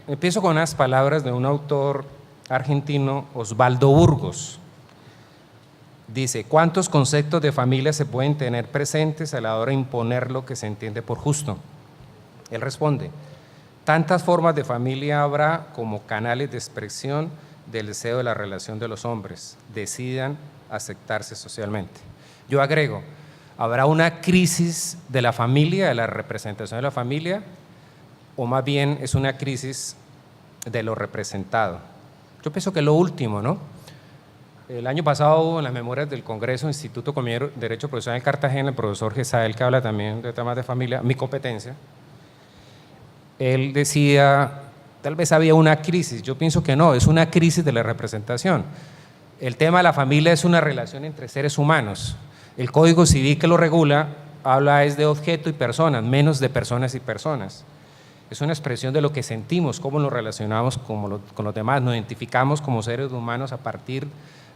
Empiezo con unas palabras de un autor argentino, Osvaldo Burgos. Dice: ¿cuántos conceptos de familia se pueden tener presentes a la hora de imponer lo que se entiende por justo? Él responde: tantas formas de familia habrá como canales de expresión del deseo de la relación de los hombres, decidan aceptarse socialmente. Yo agrego: ¿habrá una crisis de la familia, de la representación de la familia, o más bien es una crisis de lo representado? Yo pienso que lo último, ¿no? El año pasado, en las memorias del Congreso, Instituto Colombiano de Derecho Procesal en Cartagena, el profesor Gesael, que habla también de temas de familia, mi competencia, él decía, tal vez había una crisis. Yo pienso que no, es una crisis de la representación. El tema de la familia es una relación entre seres humanos. El Código Civil que lo regula habla es de objeto y personas, menos de personas y personas. Es una expresión de lo que sentimos, cómo nos relacionamos con los demás, nos identificamos como seres humanos a partir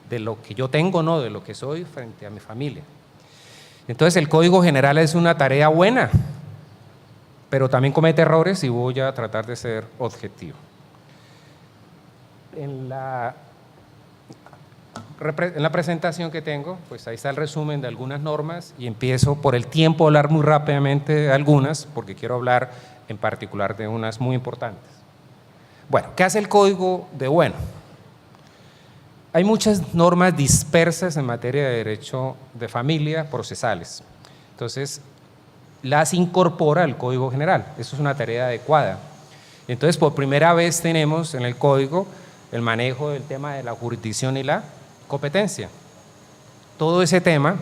de lo que yo tengo, no de lo que soy frente a mi familia. Entonces el Código General es una tarea buena, pero también comete errores y voy a tratar de ser objetivo. En la presentación que tengo, pues ahí está el resumen de algunas normas y empiezo por el tiempo a hablar muy rápidamente de algunas, porque quiero hablar en particular de unas muy importantes. Bueno, ¿qué hace el Código de bueno? Hay muchas normas dispersas en materia de derecho de familia procesales. Entonces, las incorpora el Código General. Eso es una tarea adecuada. Entonces, por primera vez tenemos en el Código el manejo del tema de la jurisdicción y la competencia. Todo ese tema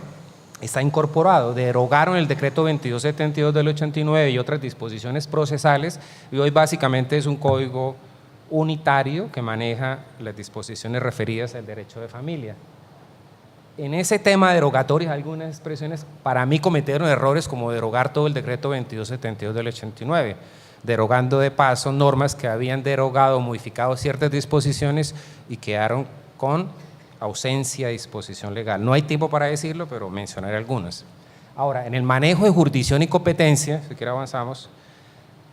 está incorporado. Derogaron el decreto 2272 del 89 y otras disposiciones procesales, y hoy básicamente es un código unitario que maneja las disposiciones referidas al derecho de familia. En ese tema derogatorio, algunas expresiones para mí cometieron errores, como derogar todo el decreto 2272 del 89, derogando de paso normas que habían derogado o modificado ciertas disposiciones y quedaron con ausencia de disposición legal. No hay tiempo para decirlo, pero mencionaré algunas. Ahora, en el manejo de jurisdicción y competencia, si quiere avanzamos,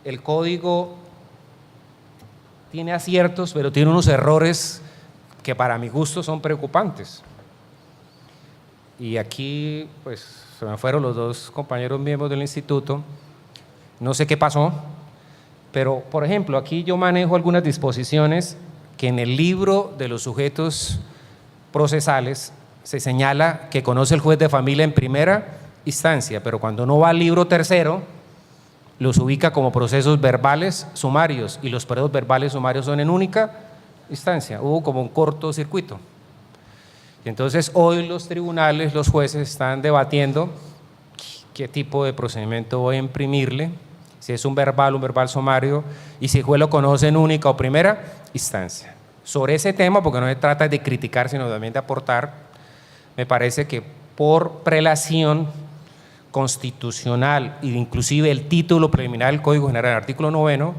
el código tiene aciertos, pero tiene unos errores que para mi gusto son preocupantes. Y aquí, pues, se me fueron los dos compañeros miembros del instituto, no sé qué pasó, pero, por ejemplo, aquí yo manejo algunas disposiciones que en el libro de los sujetos procesales se señala que conoce el juez de familia en primera instancia, pero cuando uno va al libro tercero, los ubica como procesos verbales sumarios, y los periodos verbales sumarios son en única instancia. Hubo como un cortocircuito. Y entonces hoy los tribunales, los jueces están debatiendo qué tipo de procedimiento voy a imprimirle, si es un verbal sumario, y si el juez lo conoce en única o primera instancia. Sobre ese tema, porque no se trata de criticar, sino también de aportar, me parece que por prelación constitucional e inclusive el título preliminar del Código General, el artículo 9,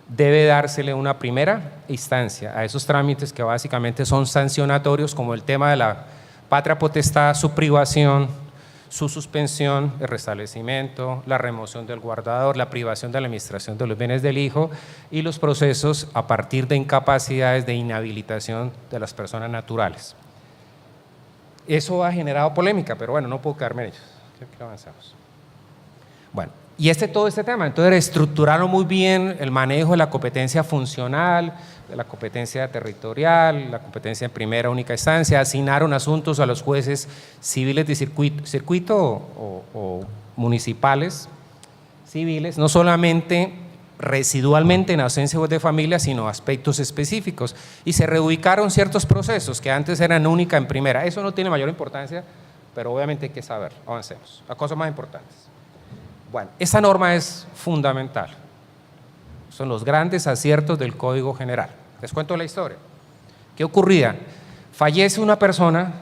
debe dársele una primera instancia a esos trámites que básicamente son sancionatorios, como el tema de la patria potestad, su privación, su suspensión, el restablecimiento, la remoción del guardador, la privación de la administración de los bienes del hijo y los procesos a partir de incapacidades de inhabilitación de las personas naturales. Eso ha generado polémica, pero bueno, no puedo quedarme en ellos. ¿Qué avanzamos? Bueno, y todo este tema, entonces estructuraron muy bien el manejo de la competencia funcional, de la competencia territorial, la competencia en primera única instancia, asignaron asuntos a los jueces civiles de circuito o municipales civiles, no solamente residualmente en ausencia de juez de familia, sino aspectos específicos, y se reubicaron ciertos procesos que antes eran única en primera. Eso no tiene mayor importancia, pero obviamente hay que saber. Avancemos a cosas más importantes. Bueno, esta norma es fundamental. Son los grandes aciertos del Código General. Les cuento la historia. ¿Qué ocurría? Fallece una persona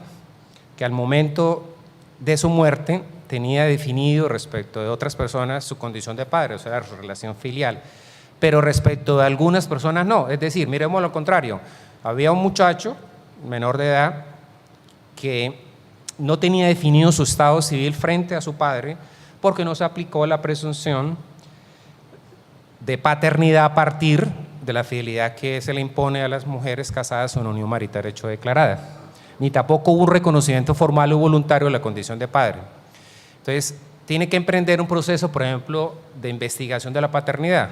que al momento de su muerte tenía definido respecto de otras personas su condición de padre, o sea, su relación filial, pero respecto de algunas personas no. Es decir, miremos lo contrario. Había un muchacho menor de edad que no tenía definido su estado civil frente a su padre porque no se aplicó la presunción de paternidad a partir de la fidelidad que se le impone a las mujeres casadas en unión marital hecho declarada, ni tampoco hubo un reconocimiento formal o voluntario de la condición de padre. Entonces, tiene que emprender un proceso, por ejemplo, de investigación de la paternidad,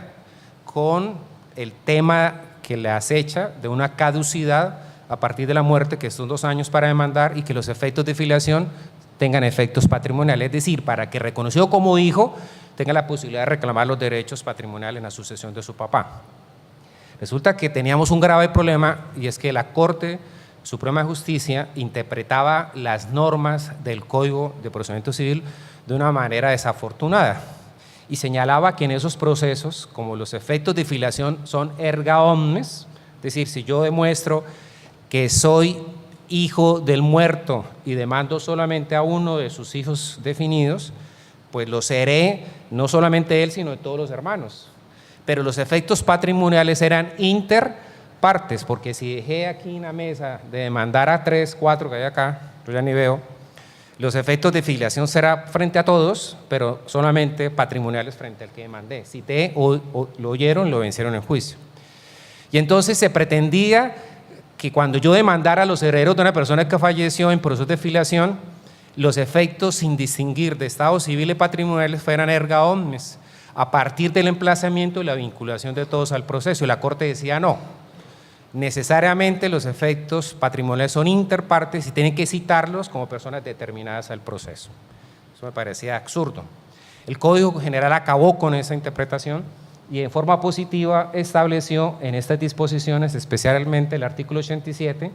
con el tema que le acecha de una caducidad a partir de la muerte, que son 2 años para demandar, y que los efectos de filiación tengan efectos patrimoniales, es decir, para que reconocido como hijo tenga la posibilidad de reclamar los derechos patrimoniales en la sucesión de su papá. Resulta que teníamos un grave problema, y es que la Corte Suprema de Justicia interpretaba las normas del Código de Procedimiento Civil de una manera desafortunada y señalaba que en esos procesos, como los efectos de filiación son erga omnes, es decir, si yo demuestro que soy hijo del muerto y demando solamente a uno de sus hijos definidos, pues lo seré no solamente él, sino de todos los hermanos. Pero los efectos patrimoniales eran interpartes, porque si dejé aquí en la mesa de demandar a 3, 4 que hay acá, yo ya ni veo, los efectos de filiación será frente a todos, pero solamente patrimoniales frente al que demandé. Cité o lo oyeron, lo vencieron en juicio. Y entonces se pretendía que cuando yo demandara a los herederos de una persona que falleció en proceso de filiación, los efectos sin distinguir de estado civil y patrimoniales fueran erga omnes, a partir del emplazamiento y la vinculación de todos al proceso. Y la Corte decía no, necesariamente los efectos patrimoniales son interpartes y tienen que citarlos como personas determinadas al proceso. Eso me parecía absurdo. El Código General acabó con esa interpretación y en forma positiva estableció en estas disposiciones, especialmente el artículo 87,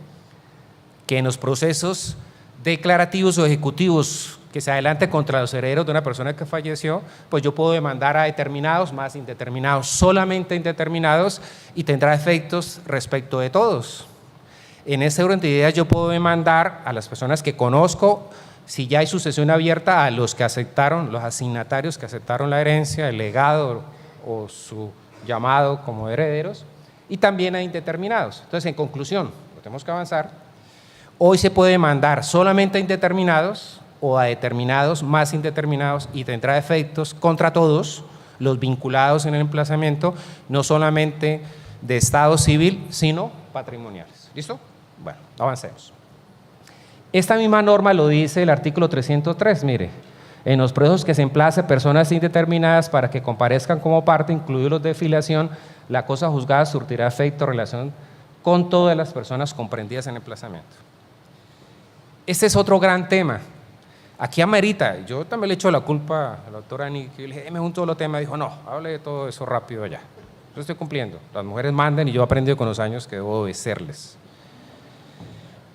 que en los procesos declarativos o ejecutivos que se adelante contra los herederos de una persona que falleció, pues yo puedo demandar a determinados más indeterminados, solamente indeterminados, y tendrá efectos respecto de todos. En ese orden de ideas yo puedo demandar a las personas que conozco, si ya hay sucesión abierta, a los que aceptaron, los asignatarios que aceptaron la herencia, el legado o su llamado como herederos, y también a indeterminados. Entonces, en conclusión, lo tenemos que avanzar. Hoy se puede demandar solamente a indeterminados o a determinados más indeterminados y tendrá efectos contra todos los vinculados en el emplazamiento, no solamente de estado civil, sino patrimoniales. ¿Listo? Bueno, avancemos. Esta misma norma lo dice el artículo 303, mire. En los procesos que se emplace personas indeterminadas para que comparezcan como parte, incluidos los de filiación, la cosa juzgada surtirá efecto en relación con todas las personas comprendidas en el emplazamiento. Este es otro gran tema. Aquí amerita, yo también le echo la culpa a la doctora Ani, que le dije, me juntó los temas, dijo, no, hable de todo eso rápido ya. Yo estoy cumpliendo, las mujeres mandan y yo he aprendido con los años que debo obedecerles.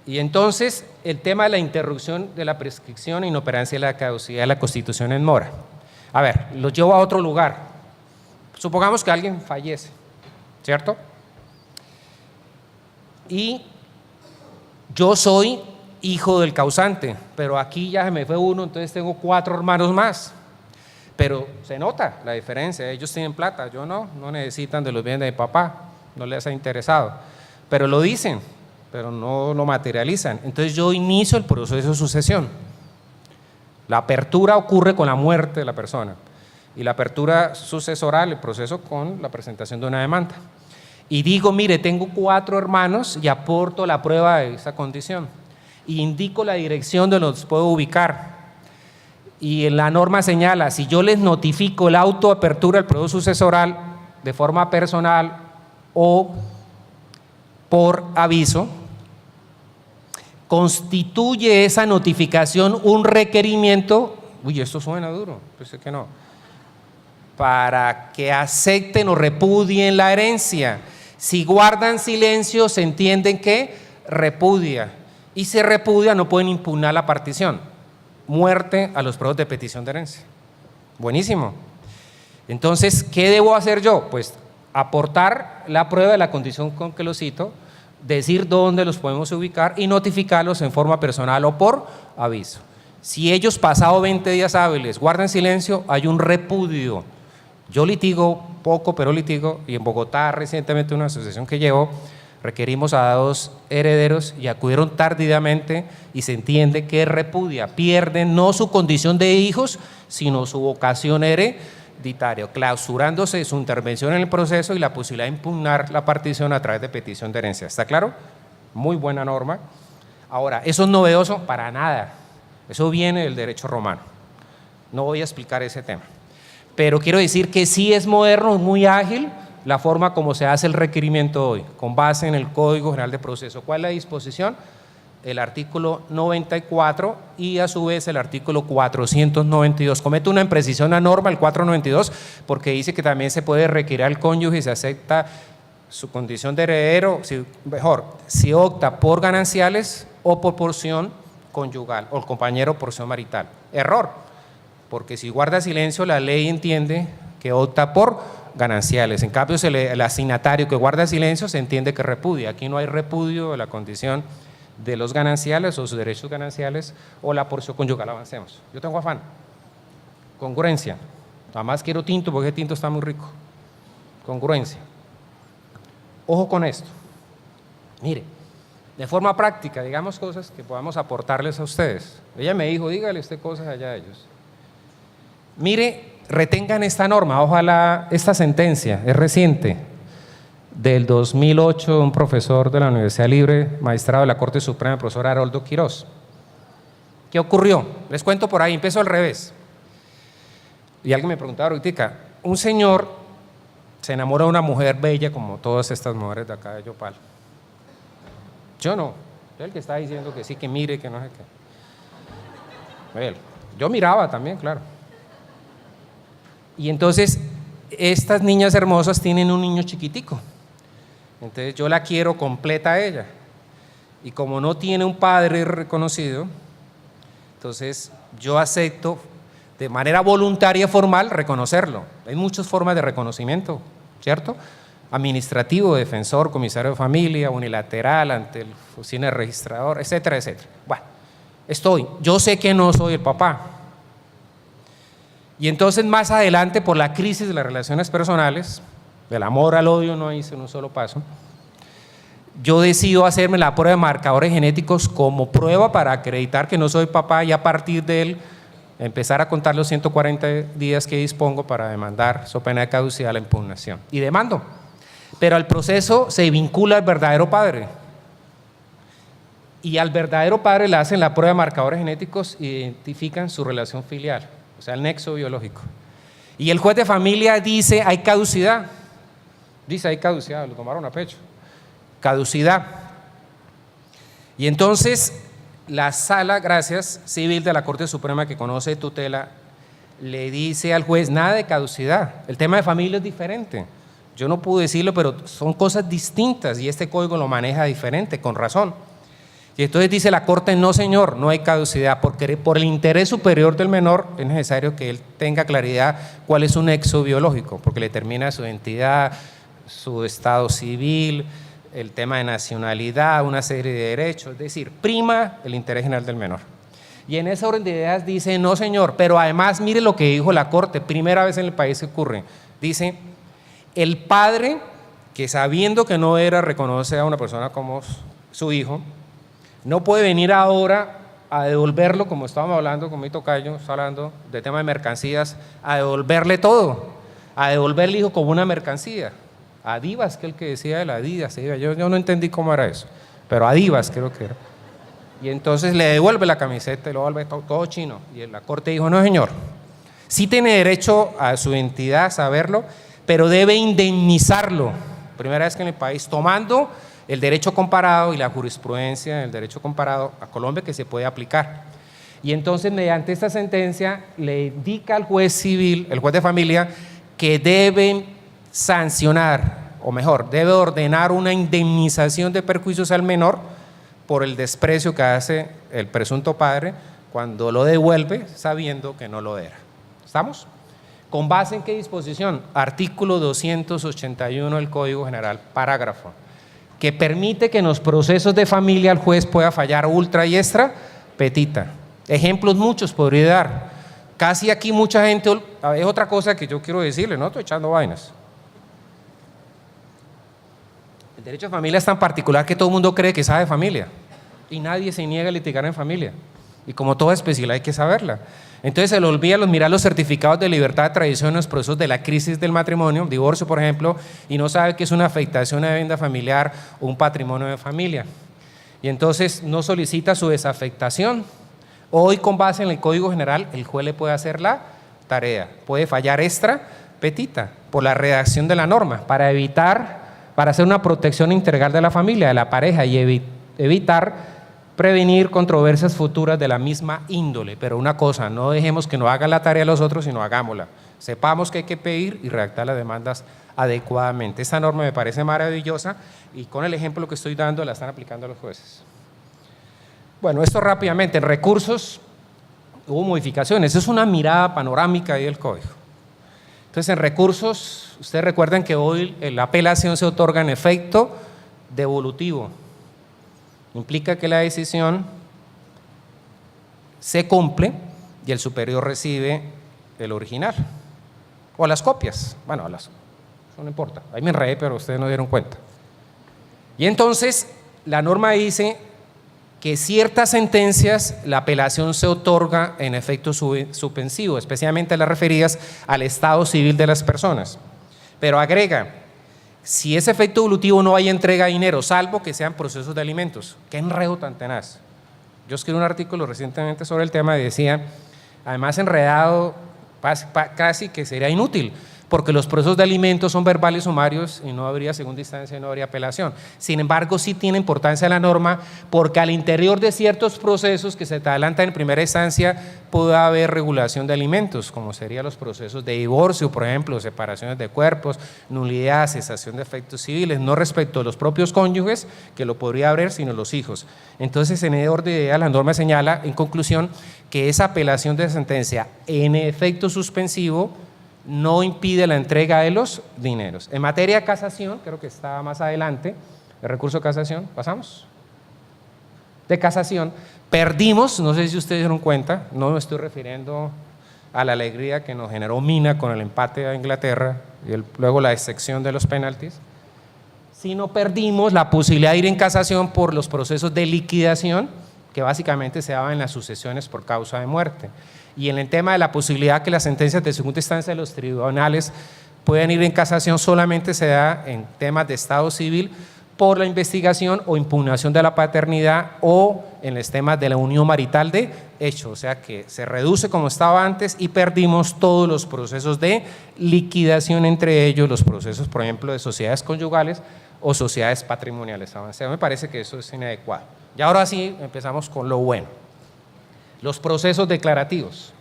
Y entonces, el tema de la interrupción de la prescripción, inoperancia y la caducidad de la Constitución en mora. A ver, lo llevo a otro lugar. Supongamos que alguien fallece, ¿cierto? Y yo soy hijo del causante, pero aquí ya se me fue uno, entonces tengo 4 hermanos más. Pero se nota la diferencia, ellos tienen plata, yo no necesitan de los bienes de mi papá, no les ha interesado. Pero lo dicen, pero no lo materializan. Entonces yo inicio el proceso de sucesión. La apertura ocurre con la muerte de la persona y la apertura sucesoral, el proceso con la presentación de una demanda. Y digo, mire, tengo 4 hermanos y aporto la prueba de esa condición y indico la dirección donde los puedo ubicar. Y en la norma señala, si yo les notifico el auto de apertura del proceso sucesoral de forma personal o por aviso, constituye esa notificación un requerimiento, uy, esto suena duro, pensé que no, para que acepten o repudien la herencia. Si guardan silencio, se entienden que repudia, y si repudia no pueden impugnar la partición. Muerte a los procesos de petición de herencia. Buenísimo. Entonces, ¿qué debo hacer yo? Pues aportar la prueba de la condición con que lo cito, decir dónde los podemos ubicar y notificarlos en forma personal o por aviso. Si ellos pasado 20 días hábiles guardan silencio, hay un repudio. Yo litigo poco, pero litigo, y en Bogotá recientemente una asociación que llevo, requerimos a 2 herederos y acudieron tardíamente y se entiende que repudia, pierden no su condición de hijos, sino su vocación hereditario, clausurándose su intervención en el proceso y la posibilidad de impugnar la partición a través de petición de herencia. ¿Está claro? Muy buena norma. Ahora, ¿eso es novedoso? Para nada. Eso viene del derecho romano. No voy a explicar ese tema. Pero quiero decir que sí es moderno, es muy ágil la forma como se hace el requerimiento hoy, con base en el Código General de Proceso. ¿Cuál es la disposición? El artículo 94 y a su vez el artículo 492. Comete una imprecisión a norma, el 492, porque dice que también se puede requerir al cónyuge y se acepta su condición de heredero, si opta por gananciales o por porción conyugal o el compañero porción marital. Error, porque si guarda silencio la ley entiende que opta por gananciales. En cambio, el asignatario que guarda silencio se entiende que repudia. Aquí no hay repudio de la condición de los gananciales o sus derechos gananciales o la porción conyugal. Avancemos. Yo tengo afán. Congruencia. Además quiero tinto porque el tinto está muy rico. Congruencia. Ojo con esto. Mire, de forma práctica, digamos cosas que podamos aportarles a ustedes. Ella me dijo, dígale usted cosas allá a ellos. Mire, retengan esta norma, ojalá esta sentencia, es reciente, del 2008, un profesor de la Universidad Libre, magistrado de la Corte Suprema, el profesor Haroldo Quirós. ¿Qué ocurrió? Les cuento por ahí, empezó al revés. Y alguien me preguntaba ahorita, un señor se enamoró de una mujer bella como todas estas mujeres de acá de Yopal. Yo no, yo el que está diciendo que sí, que mire, que no sé qué. Él. Yo miraba también, claro. Y entonces, estas niñas hermosas tienen un niño chiquitico. Entonces yo la quiero completa a ella. Y como no tiene un padre reconocido, entonces yo acepto de manera voluntaria formal reconocerlo. Hay muchas formas de reconocimiento, ¿cierto? Administrativo, defensor, comisario de familia, unilateral, ante el oficina registrador, etcétera, etcétera. Bueno, yo sé que no soy el papá. Y entonces más adelante, por la crisis de las relaciones personales, del amor al odio no hice un solo paso, yo decido hacerme la prueba de marcadores genéticos como prueba para acreditar que no soy papá y a partir de él empezar a contar los 140 días que dispongo para demandar, so pena de caducidad, la impugnación. Y demando. Pero al proceso se vincula al verdadero padre. Y al verdadero padre le hacen la prueba de marcadores genéticos e identifican su relación filial, o sea, el nexo biológico. Y el juez de familia dice, hay caducidad. Dice, hay caducidad, lo tomaron a pecho. Caducidad. Y entonces la Sala, gracias, civil de la Corte Suprema que conoce tutela, le dice al juez, nada de caducidad. El tema de familia es diferente. Yo no pude decirlo, pero son cosas distintas y este código lo maneja diferente, con razón. Y entonces dice la Corte, no señor, no hay caducidad, porque por el interés superior del menor es necesario que él tenga claridad cuál es su nexo biológico, porque le determina su identidad, su estado civil, el tema de nacionalidad, una serie de derechos, es decir, prima el interés general del menor. Y en esa orden de ideas dice, no señor, pero además mire lo que dijo la Corte, primera vez en el país que ocurre, dice, el padre que sabiendo que no era, reconoce a una persona como su hijo, no puede venir ahora a devolverlo, como estábamos hablando con mi tocayo, hablando de tema de mercancías, a devolverle todo, a devolverle el hijo como una mercancía. Adivas, que el que decía de la Adidas, yo no entendí cómo era eso, pero Adivas creo que era. Y entonces le devuelve la camiseta y lo vuelve todo chino. Y la Corte dijo, no señor, sí tiene derecho a su identidad, saberlo, pero debe indemnizarlo. Primera vez que en el país, tomando el derecho comparado y la jurisprudencia del derecho comparado a Colombia que se puede aplicar. Y entonces mediante esta sentencia le indica al juez civil, el juez de familia, que deben sancionar, o mejor, debe ordenar una indemnización de perjuicios al menor por el desprecio que hace el presunto padre cuando lo devuelve sabiendo que no lo era. ¿Estamos? ¿Con base en qué disposición? Artículo 281 del Código General, parágrafo, que permite que en los procesos de familia el juez pueda fallar ultra y extra petita. Ejemplos muchos podría dar. Casi aquí mucha gente, es otra cosa que yo quiero decirle, no estoy echando vainas. El derecho de familia es tan particular que todo el mundo cree que sabe de familia y nadie se niega a litigar en familia. Y como toda especialidad hay que saberla. Entonces se le olvida mirar los certificados de libertad de tradición en los procesos de la crisis del matrimonio, divorcio por ejemplo, y no sabe que es una afectación a vivienda familiar o un patrimonio de familia. Y entonces no solicita su desafectación. Hoy, con base en el Código General, el juez le puede hacer la tarea, puede fallar extra petita por la redacción de la norma para hacer una protección integral de la familia, de la pareja, y evitar prevenir controversias futuras de la misma índole. Pero una cosa, no dejemos que no hagan la tarea los otros, sino hagámosla. Sepamos que hay que pedir y redactar las demandas adecuadamente. Esta norma me parece maravillosa y con el ejemplo que estoy dando la están aplicando los jueces. Bueno, esto rápidamente. En recursos hubo modificaciones. Es una mirada panorámica ahí del código. Entonces, en recursos, ustedes recuerdan que hoy la apelación se otorga en efecto devolutivo. Implica que la decisión se cumple y el superior recibe el original o las copias. Bueno, eso no importa, ahí me enredé, pero ustedes no dieron cuenta. Y entonces la norma dice que ciertas sentencias la apelación se otorga en efecto suspensivo, especialmente las referidas al estado civil de las personas, pero agrega: si es efecto devolutivo no hay entrega de dinero, salvo que sean procesos de alimentos. ¡Qué enredo tan tenaz! Yo escribí un artículo recientemente sobre el tema y decía, además enredado, casi que sería inútil, porque los procesos de alimentos son verbales sumarios y no habría segunda instancia y no habría apelación. Sin embargo, sí tiene importancia la norma porque al interior de ciertos procesos que se te adelantan en primera instancia puede haber regulación de alimentos, como serían los procesos de divorcio, por ejemplo, separaciones de cuerpos, nulidad, cesación de efectos civiles, no respecto a los propios cónyuges, que lo podría haber, sino los hijos. Entonces, en ese orden de ideas, la norma señala, en conclusión, que esa apelación de sentencia en efecto suspensivo no impide la entrega de los dineros. En materia de casación, creo que está más adelante, el recurso de casación, ¿pasamos? De casación, perdimos, no sé si ustedes dieron cuenta, no me estoy refiriendo a la alegría que nos generó Mina con el empate a Inglaterra y luego la excepción de los penaltis, sino perdimos la posibilidad de ir en casación por los procesos de liquidación que básicamente se daban en las sucesiones por causa de muerte. Y en el tema de la posibilidad que las sentencias de segunda instancia de los tribunales puedan ir en casación, solamente se da en temas de estado civil por la investigación o impugnación de la paternidad o en los temas de la unión marital de hecho, o sea que se reduce como estaba antes y perdimos todos los procesos de liquidación, entre ellos los procesos, por ejemplo, de sociedades conyugales o sociedades patrimoniales avanzadas. Me parece que eso es inadecuado. Y ahora sí empezamos con lo bueno. Los procesos declarativos.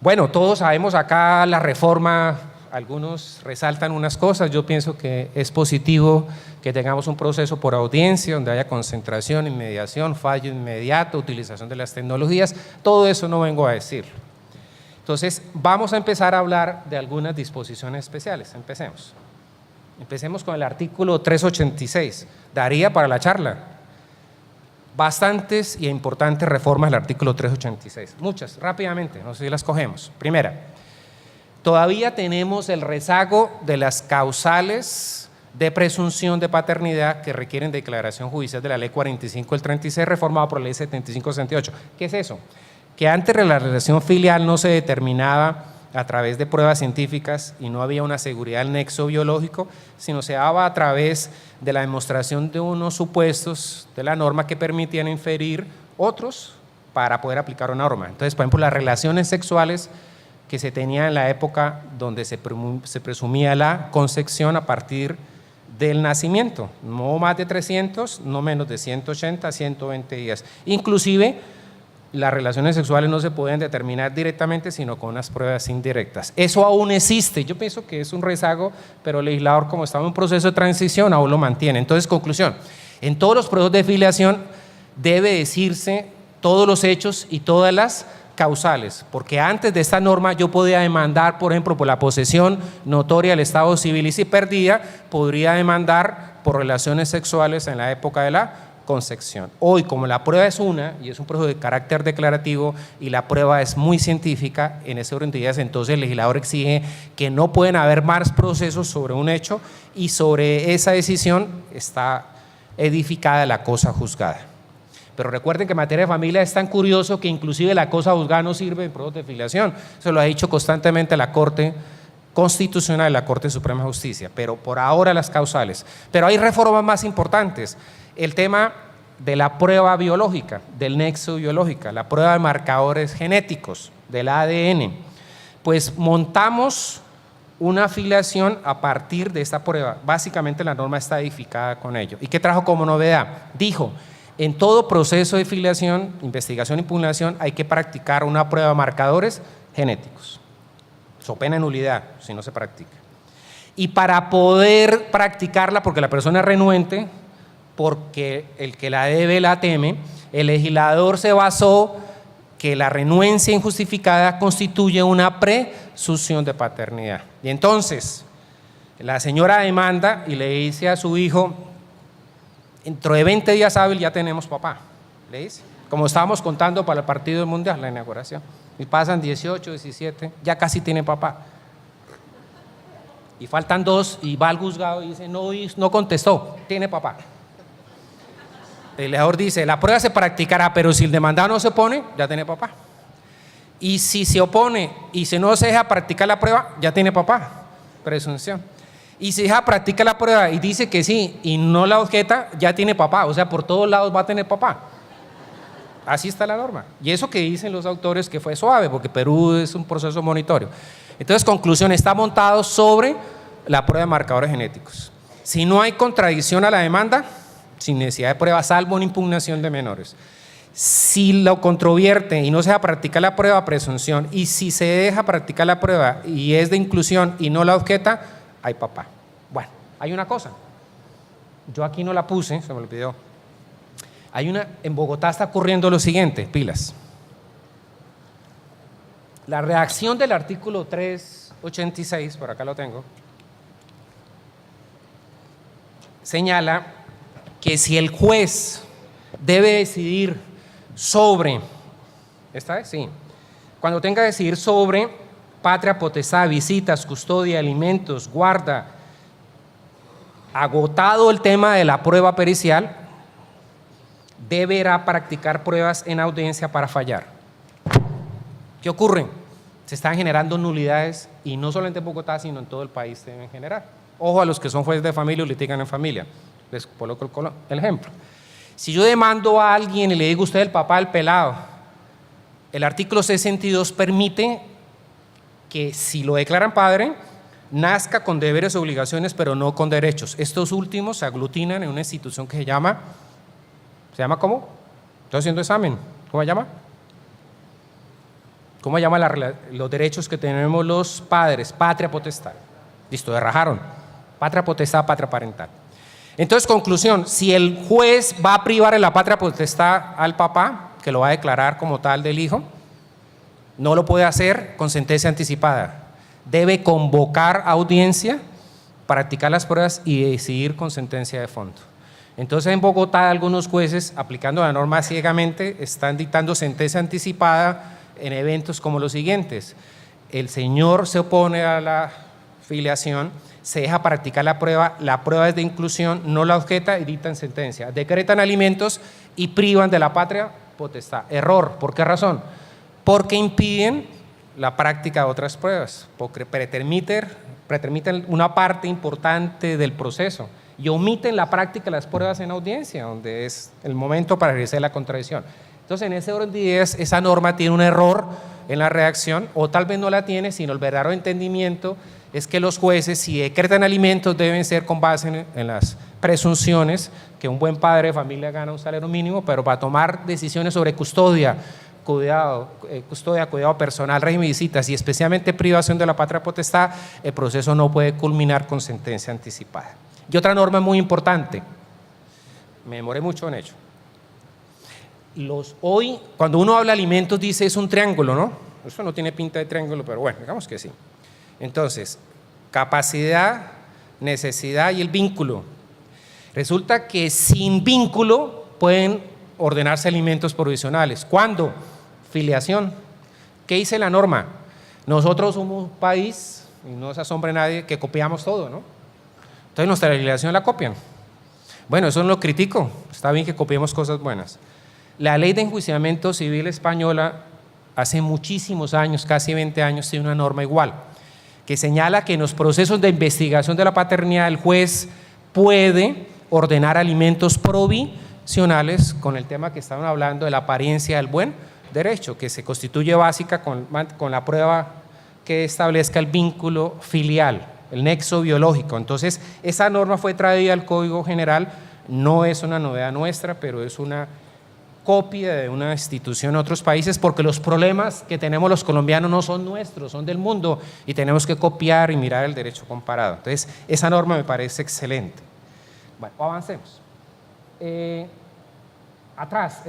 Bueno, todos sabemos acá la reforma, algunos resaltan unas cosas, yo pienso que es positivo que tengamos un proceso por audiencia, donde haya concentración, inmediación, fallo inmediato, utilización de las tecnologías, todo eso no vengo a decir. Entonces, vamos a empezar a hablar de algunas disposiciones especiales, empecemos con el artículo 386, daría para la charla. Bastantes y importantes reformas del artículo 386, muchas, rápidamente, no sé si las cogemos. Primera, todavía tenemos el rezago de las causales de presunción de paternidad que requieren declaración judicial de la ley 45 del 36, reformada por la ley 75-68. ¿Qué es eso? Que antes la relación filial no se determinaba a través de pruebas científicas y no había una seguridad del nexo biológico, sino se daba a través de la demostración de unos supuestos de la norma que permitían inferir otros para poder aplicar una norma. Entonces, por ejemplo, las relaciones sexuales que se tenían en la época donde se presumía la concepción a partir del nacimiento, no más de 300, no menos de 180, 120 días. Inclusive, las relaciones sexuales no se pueden determinar directamente, sino con unas pruebas indirectas. Eso aún existe. Yo pienso que es un rezago, pero el legislador, como estaba en un proceso de transición, aún lo mantiene. Entonces, conclusión, en todos los procesos de filiación debe decirse todos los hechos y todas las causales, porque antes de esta norma yo podía demandar, por ejemplo, por la posesión notoria del estado civil y si perdía, podría demandar por relaciones sexuales en la época de la concepción. Hoy, como la prueba es una y es un proceso de carácter declarativo y la prueba es muy científica, en ese orden de ideas, entonces el legislador exige que no pueden haber más procesos sobre un hecho y sobre esa decisión está edificada la cosa juzgada. Pero recuerden que en materia de familia es tan curioso que inclusive la cosa juzgada no sirve en pruebas de filiación. Eso lo ha dicho constantemente la Corte Constitucional, la Corte Suprema de Justicia, pero por ahora las causales. Pero hay reformas más importantes. El tema de la prueba biológica, del nexo biológico, la prueba de marcadores genéticos, del ADN. Pues montamos una filiación a partir de esta prueba. Básicamente la norma está edificada con ello. ¿Y qué trajo como novedad? Dijo, en todo proceso de filiación, investigación e impugnación hay que practicar una prueba de marcadores genéticos. So pena de nulidad si no se practica. Y para poder practicarla, porque la persona es renuente, porque el que la debe la teme, el legislador se basó que la renuencia injustificada constituye una presunción de paternidad. Y entonces, la señora demanda y le dice a su hijo, dentro de 20 días hábiles ya tenemos papá, le dice, como estábamos contando para el partido del mundial, la inauguración, y pasan 18, 17, ya casi tiene papá. Y faltan 2 y va al juzgado y dice, no contestó, tiene papá. El legislador dice, la prueba se practicará, pero si el demandado no se opone, ya tiene papá. Y si se opone y si no se deja practicar la prueba, ya tiene papá, presunción. Y si deja practicar la prueba y dice que sí y no la objeta, ya tiene papá, o sea, por todos lados va a tener papá. Así está la norma. Y eso que dicen los autores que fue suave, porque Perú es un proceso monitorio. Entonces, conclusión, está montado sobre la prueba de marcadores genéticos. Si no hay contradicción a la demanda, sin necesidad de prueba, salvo una impugnación de menores. Si lo controvierte y no se deja practicar la prueba, presunción. Y si se deja practicar la prueba y es de inclusión y no la objeta, hay papá. Bueno, hay una cosa. Yo aquí no la puse, se me olvidó. En Bogotá está ocurriendo lo siguiente, pilas. La redacción del artículo 386, por acá lo tengo, señala que si el juez debe decidir sobre, ¿esta vez? Sí, cuando tenga que decidir sobre patria potestad, visitas, custodia, alimentos, guarda, agotado el tema de la prueba pericial, deberá practicar pruebas en audiencia para fallar. ¿Qué ocurre? Se están generando nulidades y no solamente en Bogotá, sino en todo el país se deben generar. Ojo a los que son jueces de familia o litigan en familia. Les coloco el ejemplo. Si yo demando a alguien y le digo usted el papá del pelado, el artículo 62 permite que si lo declaran padre, nazca con deberes y obligaciones, pero no con derechos. Estos últimos se aglutinan en una institución que ¿se llama cómo? Estoy haciendo examen. ¿Cómo se llama? ¿Cómo se llama los derechos que tenemos los padres? Patria potestad. Listo, derrajaron. Patria potestad, patria parental. Entonces, conclusión, si el juez va a privar en la patria potestad al papá, que lo va a declarar como tal del hijo, no lo puede hacer con sentencia anticipada. Debe convocar audiencia, practicar las pruebas y decidir con sentencia de fondo. Entonces, en Bogotá, algunos jueces, aplicando la norma ciegamente, están dictando sentencia anticipada en eventos como los siguientes. El señor se opone a la filiación, se deja practicar la prueba es de inclusión, no la objeta y dictan sentencia. Decretan alimentos y privan de la patria potestad. Error. ¿Por qué razón? Porque impiden la práctica de otras pruebas, porque pretermiten una parte importante del proceso y omiten la práctica de las pruebas en audiencia, donde es el momento para realizar la contradicción. Entonces, en ese orden de ideas, esa norma tiene un error en la redacción, o tal vez no la tiene, sino el verdadero entendimiento es que los jueces, si decretan alimentos, deben ser con base en las presunciones que un buen padre de familia gana un salario mínimo, pero para tomar decisiones sobre custodia, cuidado personal, régimen de visitas y especialmente privación de la patria potestad, el proceso no puede culminar con sentencia anticipada. Y otra norma muy importante, me demoré mucho en ello. Hoy, cuando uno habla de alimentos, dice es un triángulo, ¿no? Eso no tiene pinta de triángulo, pero bueno, digamos que sí. Entonces, capacidad, necesidad y el vínculo. Resulta que sin vínculo pueden ordenarse alimentos provisionales. ¿Cuándo? Filiación. ¿Qué dice la norma? Nosotros somos un país, y no se asombre nadie, que copiamos todo, ¿no? Entonces nuestra legislación la copian. Bueno, eso no lo critico, está bien que copiemos cosas buenas. La ley de enjuiciamiento civil española hace muchísimos años, casi 20 años, tiene una norma igual, que señala que en los procesos de investigación de la paternidad el juez puede ordenar alimentos provisionales con el tema que estaban hablando de la apariencia del buen derecho, que se constituye básica con la prueba que establezca el vínculo filial, el nexo biológico. Entonces, esa norma fue traída al Código General, no es una novedad nuestra, pero es una copia de una institución en otros países, porque los problemas que tenemos los colombianos no son nuestros, son del mundo, y tenemos que copiar y mirar el derecho comparado. Entonces, esa norma me parece excelente. Bueno, avancemos. Atrás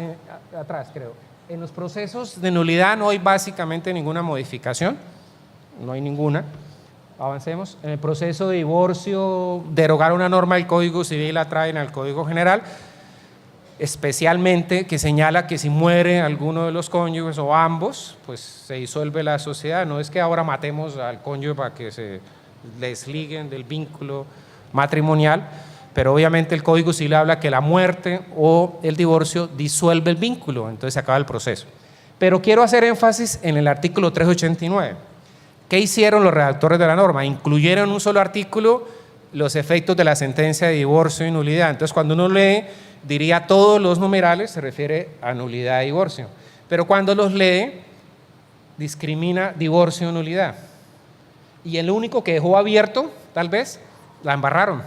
creo. En los procesos de nulidad no hay básicamente ninguna modificación, no hay ninguna. Avancemos. En el proceso de divorcio, derogar una norma del Código Civil la traen al Código General, especialmente que señala que si muere alguno de los cónyuges o ambos, pues se disuelve la sociedad. No es que ahora matemos al cónyuge para que se desliguen del vínculo matrimonial, pero obviamente el Código Civil habla que la muerte o el divorcio disuelve el vínculo, entonces se acaba el proceso. Pero quiero hacer énfasis en el artículo 389. ¿Qué hicieron los redactores de la norma? Incluyeron en un solo artículo los efectos de la sentencia de divorcio y nulidad. Entonces, cuando uno lee, diría todos los numerales, se refiere a nulidad y divorcio. Pero cuando los lee, discrimina divorcio y nulidad. Y el único que dejó abierto, tal vez, la embarraron.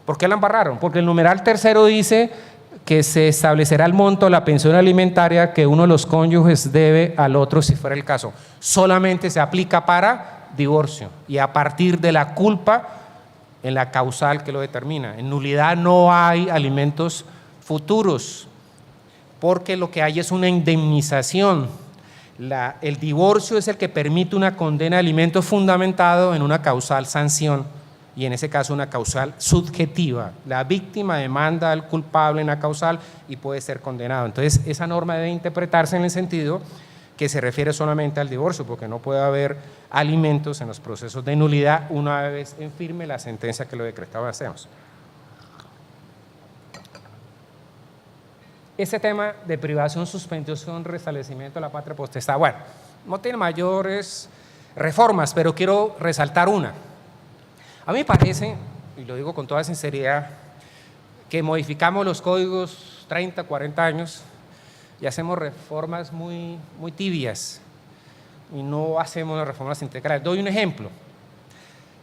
¿Por qué la embarraron? Porque el numeral tercero dice que se establecerá el monto de la pensión alimentaria que uno de los cónyuges debe al otro si fuera el caso. Solamente se aplica para divorcio y a partir de la culpa en la causal que lo determina. En nulidad no hay alimentos futuros, porque lo que hay es una indemnización. El divorcio es el que permite una condena de alimentos fundamentado en una causal sanción, y en ese caso una causal subjetiva. La víctima demanda al culpable en la causal y puede ser condenado. Entonces, esa norma debe interpretarse en el sentido que se refiere solamente al divorcio, porque no puede haber alimentos en los procesos de nulidad una vez en firme la sentencia que lo decretaba. Hacemos. Ese tema de privación, suspensión, restablecimiento de la patria potestad, bueno, no tiene mayores reformas, pero quiero resaltar una. A mí me parece, y lo digo con toda sinceridad, que modificamos los códigos 30, 40 años y hacemos reformas muy tibias y no hacemos las reformas integrales. Doy un ejemplo,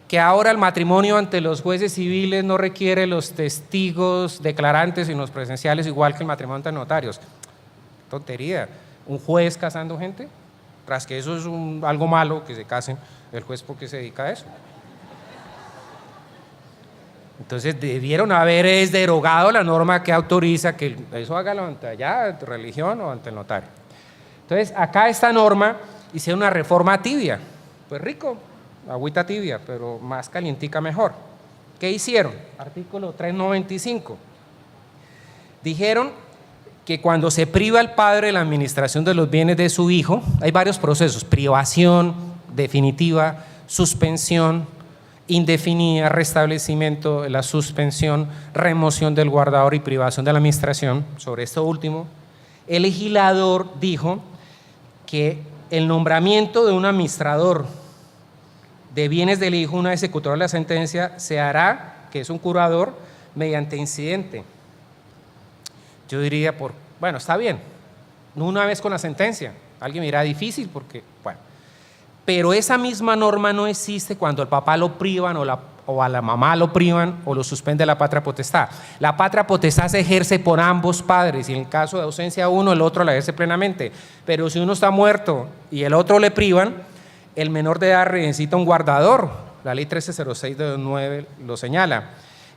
que ahora el matrimonio ante los jueces civiles no requiere los testigos declarantes y los presenciales igual que el matrimonio ante notarios. Tontería, un juez casando gente, tras que eso es algo malo que se casen, el juez ¿por qué se dedica a eso? Entonces debieron haber derogado la norma que autoriza que eso hágalo ante allá, religión o ante el notario. Entonces acá esta norma hicieron una reforma tibia, pues rico, agüita tibia, pero más calientica mejor. ¿Qué hicieron? Artículo 395. Dijeron que cuando se priva al padre de la administración de los bienes de su hijo, hay varios procesos: privación definitiva, suspensión indefinida, restablecimiento de la suspensión, remoción del guardador y privación de la administración. Sobre esto último, el legislador dijo que el nombramiento de un administrador de bienes del hijo una vez ejecutada la sentencia se hará, que es un curador, mediante incidente. Yo diría, bueno, está bien, no una vez con la sentencia. Alguien me dirá difícil porque, bueno, pero esa misma norma no existe cuando al papá lo privan o a la mamá lo privan o lo suspende la patria potestad. La patria potestad se ejerce por ambos padres y en caso de ausencia de uno, el otro la ejerce plenamente. Pero si uno está muerto y el otro le privan, el menor de edad necesita un guardador. La ley 1306 de 2009 lo señala.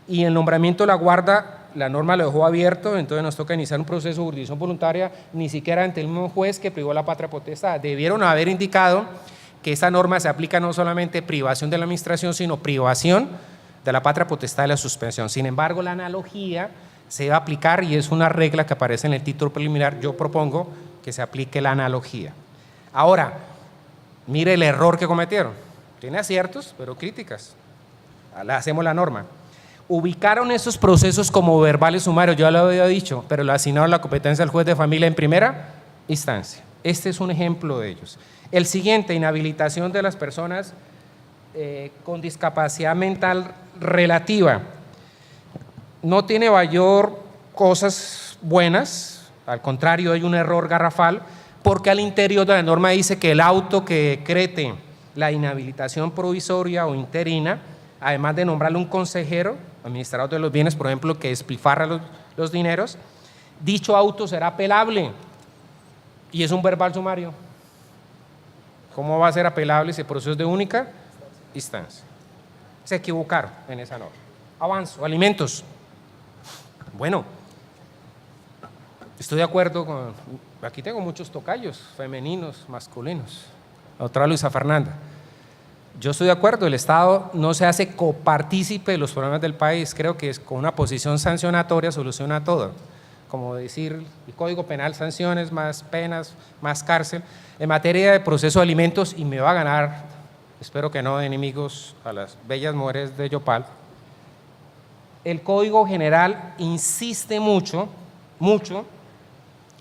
Y el nombramiento de la guarda, la norma lo dejó abierto, entonces nos toca iniciar un proceso de jurisdicción voluntaria, ni siquiera ante el mismo juez que privó la patria potestad. Debieron haber indicado que esa norma se aplica no solamente privación de la administración, sino privación de la patria potestad de la suspensión. Sin embargo, la analogía se va a aplicar y es una regla que aparece en el título preliminar. Yo propongo que se aplique la analogía. Ahora, mire el error que cometieron. Tiene aciertos, pero críticas. Hacemos la norma. ubicaron esos procesos como verbales sumarios, yo ya lo había dicho, pero lo asignaron a la competencia del juez de familia en primera instancia. Este es un ejemplo de ellos. El siguiente, inhabilitación de las personas con discapacidad mental relativa. No tiene mayor cosas buenas, al contrario, hay un error garrafal, porque al interior de la norma dice que el auto que decrete la inhabilitación provisoria o interina, además de nombrarle un consejero, administrador de los bienes, por ejemplo, que despilfarra los dineros, dicho auto será apelable y es un verbal sumario. ¿Cómo va a ser apelable si el proceso es de única instancia? Se equivocaron en esa norma. Avanzo, alimentos. Bueno, estoy de acuerdo con, aquí tengo muchos tocayos, femeninos, masculinos. La otra Luisa Fernanda. Yo estoy de acuerdo, el Estado no se hace copartícipe de los problemas del país, creo que es con una posición sancionatoria soluciona todo, como decir el Código Penal, sanciones, más penas, más cárcel. En materia de proceso de alimentos, y me va a ganar, espero que no, de enemigos a las bellas mujeres de Yopal, el Código General insiste mucho,